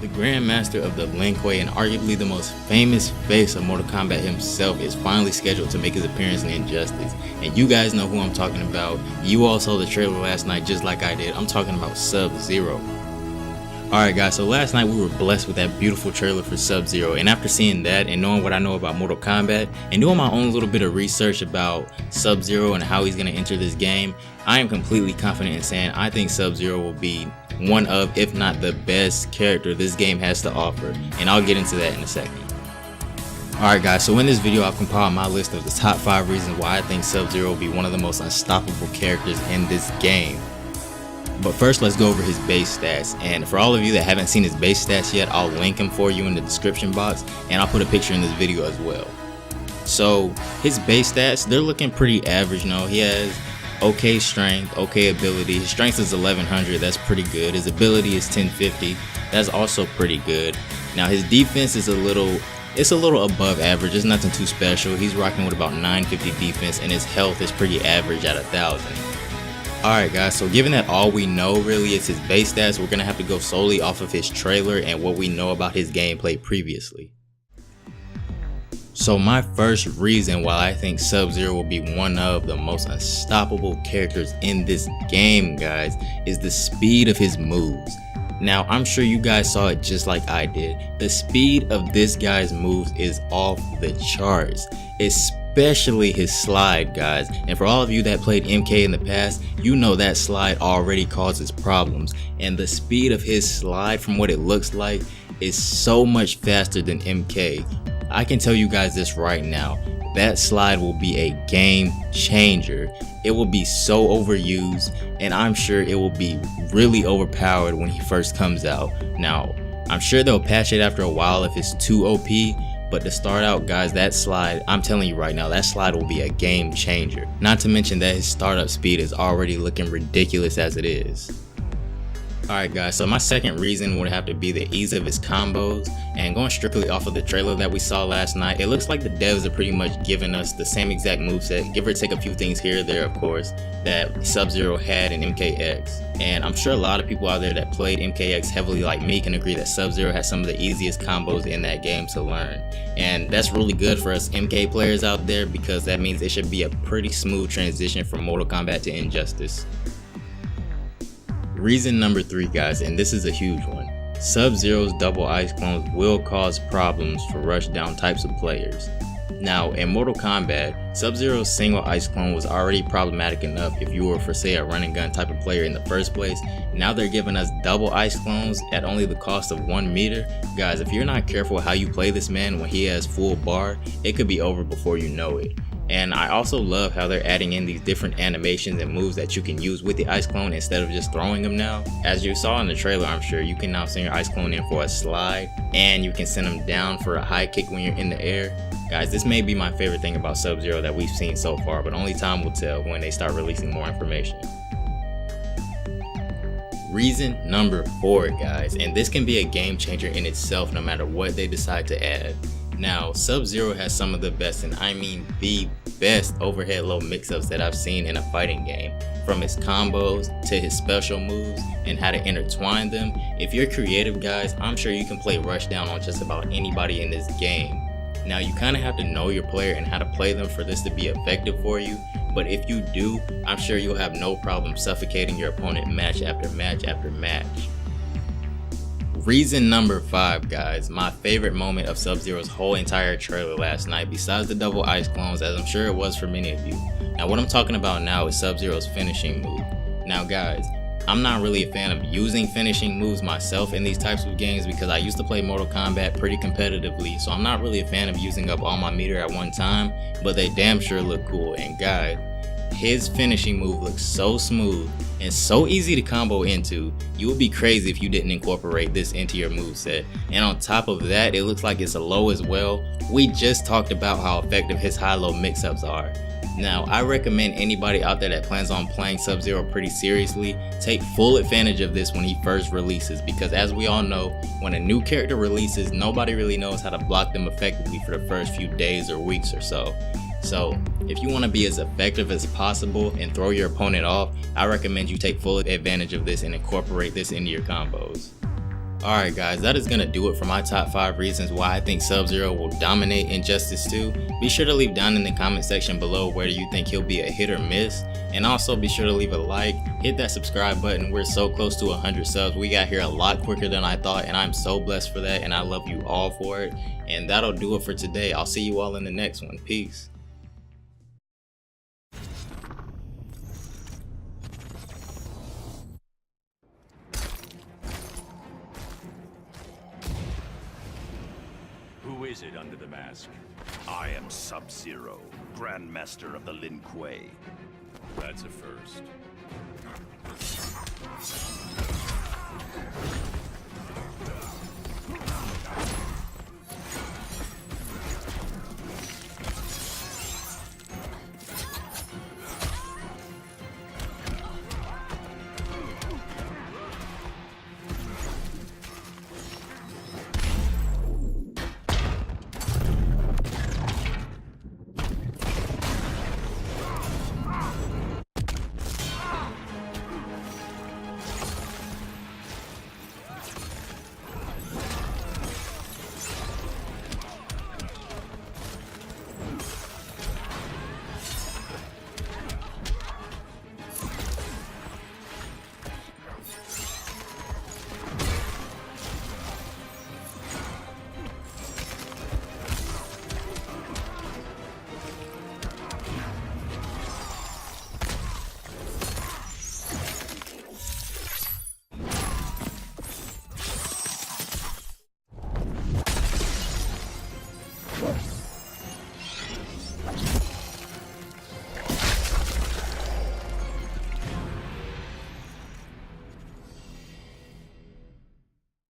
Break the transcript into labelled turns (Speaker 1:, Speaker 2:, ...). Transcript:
Speaker 1: The Grandmaster of the Lin Kuei and arguably the most famous face of Mortal Kombat himself is finally scheduled to make his appearance in Injustice. And you guys know who I'm talking about. You all saw the trailer last night just like I did. I'm talking about Sub-Zero. Alright guys, so last night we were blessed with that beautiful trailer for Sub-Zero, and after seeing that and knowing what I know about Mortal Kombat and doing my own little bit of research about Sub-Zero and how he's going to enter this game, I am completely confident in saying I think Sub-Zero will be one of, if not the best character this game has to offer, and I'll get into that in a second. Alright guys, so in this video I've compiled my list of the top 5 reasons why I think Sub-Zero will be one of the most unstoppable characters in this game. But first, let's go over his base stats, and for all of you that haven't seen his base stats yet, I'll link him for you in the description box, and I'll put a picture in this video as well. So his base stats, they're looking pretty average. No, he has okay strength, okay ability. His strength is 1100, that's pretty good. His ability is 1050, that's also pretty good. Now his defense is a little above average. It's nothing too special. He's rocking with about 950 defense, and his health is pretty average at 1000. Alright guys, so given that all we know really is his base stats, we're going to have to go solely off of his trailer and what we know about his gameplay previously. So my first reason why I think Sub-Zero will be one of the most unstoppable characters in this game, guys, is the speed of his moves. Now, I'm sure you guys saw it just like I did. The speed of this guy's moves is off the charts, especially his slide, guys. And for all of you that played MK in the past, you know that slide already causes problems. And the speed of his slide, from what it looks like, is so much faster than MK. I can tell you guys this right now. That slide will be a game changer. It will be so overused, and I'm sure it will be really overpowered when he first comes out. Now, I'm sure they'll patch it after a while if it's too OP, but to start out, guys, that slide, I'm telling you right now, that slide will be a game changer. Not to mention that his startup speed is already looking ridiculous as it is. Alright guys, so my second reason would have to be the ease of his combos, and going strictly off of the trailer that we saw last night, it looks like the devs are pretty much giving us the same exact moveset, give or take a few things here or there of course, that Sub-Zero had in MKX. And I'm sure a lot of people out there that played MKX heavily like me can agree that Sub-Zero has some of the easiest combos in that game to learn. And that's really good for us MK players out there, because that means it should be a pretty smooth transition from Mortal Kombat to Injustice. Reason number 3, guys, and this is a huge one. Sub-Zero's double ice clones will cause problems for rushdown types of players. Now, in Mortal Kombat, Sub-Zero's single ice clone was already problematic enough if you were, for say, a run and gun type of player in the first place. Now they're giving us double ice clones at only the cost of 1 meter. Guys, if you're not careful how you play this man when he has full bar, it could be over before you know it. And I also love how they're adding in these different animations and moves that you can use with the ice clone instead of just throwing them now. As you saw in the trailer, I'm sure, you can now send your ice clone in for a slide, and you can send them down for a high kick when you're in the air. Guys, this may be my favorite thing about Sub-Zero that we've seen so far, but only time will tell when they start releasing more information. Reason number 4, guys, and this can be a game changer in itself no matter what they decide to add. Now, Sub-Zero has some of the best, and I mean the best overhead low mix-ups that I've seen in a fighting game. From his combos to his special moves and how to intertwine them. If you're creative, guys, I'm sure you can play rushdown on just about anybody in this game. Now, you kind of have to know your player and how to play them for this to be effective for you, but if you do, I'm sure you'll have no problem suffocating your opponent match after match after match. Reason number 5, guys, my favorite moment of Sub-Zero's whole entire trailer last night, besides the double ice clones, as I'm sure it was for many of you. Now, what I'm talking about now is Sub-Zero's finishing move. Now, guys, I'm not really a fan of using finishing moves myself in these types of games because I used to play Mortal Kombat pretty competitively, so I'm not really a fan of using up all my meter at one time, but they damn sure look cool. And guys, his finishing move looks so smooth and so easy to combo into. You would be crazy if you didn't incorporate this into your moveset. And on top of that, it looks like it's a low as well. We just talked about how effective his high-low mix-ups are. Now, I recommend anybody out there that plans on playing Sub-Zero pretty seriously, take full advantage of this when he first releases, because as we all know, when a new character releases, nobody really knows how to block them effectively for the first few days or weeks or so. So, if you want to be as effective as possible and throw your opponent off, I recommend you take full advantage of this and incorporate this into your combos. Alright guys, that is going to do it for my top 5 reasons why I think Sub-Zero will dominate Injustice 2. Be sure to leave down in the comment section below whether you think he'll be a hit or miss. And also be sure to leave a like, hit that subscribe button. We're so close to 100 subs. We got here a lot quicker than I thought, and I'm so blessed for that, and I love you all for it. And that'll do it for today. I'll see you all in the next one. Peace.
Speaker 2: Who is it under the mask?
Speaker 3: I am Sub-Zero, Grandmaster of the Lin Kuei.
Speaker 2: That's a first.